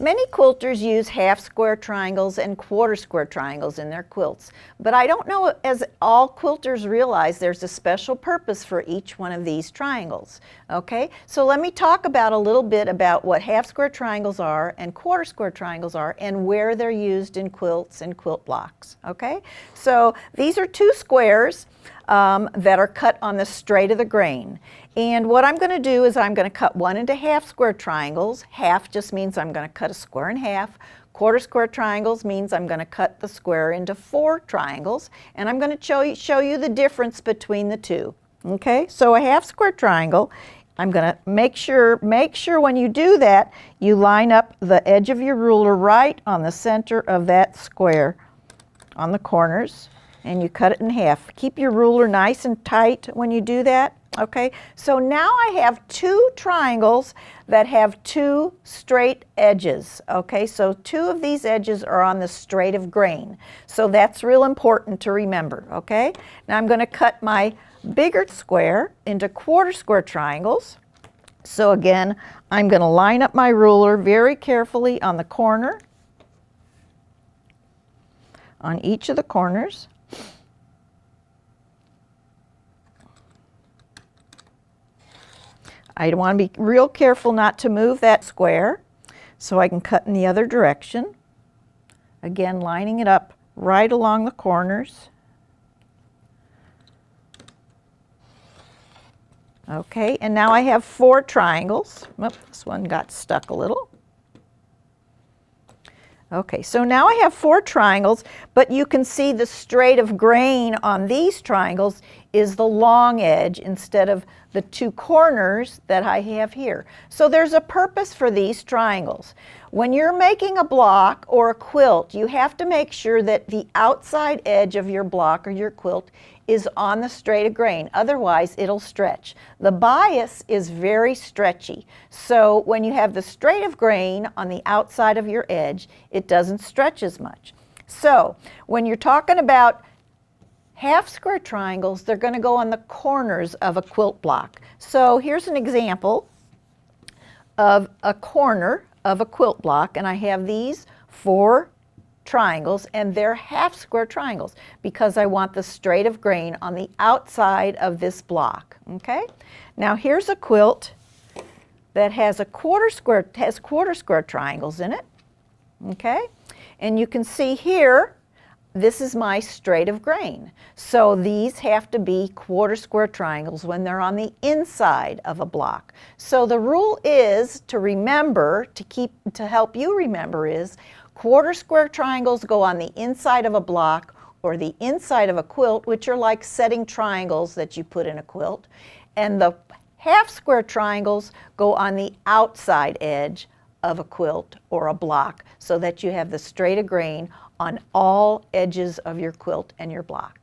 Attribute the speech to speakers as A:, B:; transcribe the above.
A: Many quilters use half square triangles and quarter square triangles in their quilts, but I don't know as all quilters realize there's a special purpose for each one of these triangles. Okay, so let me talk about a little bit about what half square triangles are and quarter square triangles are and where they're used in quilts and quilt blocks. Okay, so these are two squares that are cut on the straight of the grain. And what I'm going to do is I'm going to cut one into half square triangles. Half just means I'm going to cut a square in half. Quarter square triangles means I'm going to cut the square into 4 triangles. And I'm going to show you the difference between the two. Okay, so a half square triangle, I'm going to make sure when you do that, you line up the edge of your ruler right on the center of that square on the corners, and you cut it in half. Keep your ruler nice and tight when you do that. Okay, so now I have 2 triangles that have 2 straight edges. Okay, so 2 of these edges are on the straight of grain. So that's real important to remember. Okay, now I'm going to cut my bigger square into quarter square triangles. So again, I'm going to line up my ruler very carefully on the corner, on each of the corners. I want to be real careful not to move that square so I can cut in the other direction. Again, lining it up right along the corners. Okay, and now I have 4 triangles. Oop, this one got stuck a little. Okay, so now I have 4 triangles, but you can see the straight of grain on these triangles is the long edge instead of the 2 corners that I have here. So there's a purpose for these triangles. When you're making a block or a quilt, you have to make sure that the outside edge of your block or your quilt is on the straight of grain. Otherwise, it'll stretch. The bias is very stretchy. So when you have the straight of grain on the outside of your edge, it doesn't stretch as much. So when you're talking about half square triangles, they're going to go on the corners of a quilt block. So here's an example of a corner of a quilt block, and I have these 4 triangles, and they're half square triangles because I want the straight of grain on the outside of this block. Okay, now here's a quilt that has quarter square triangles in it. Okay, and you can see here this is my straight of grain. So these have to be quarter square triangles when they're on the inside of a block. So the rule is to remember, to help you remember, is quarter square triangles go on the inside of a block or the inside of a quilt, which are like setting triangles that you put in a quilt. And the half square triangles go on the outside edge of a quilt or a block so that you have the straight of grain on all edges of your quilt and your block.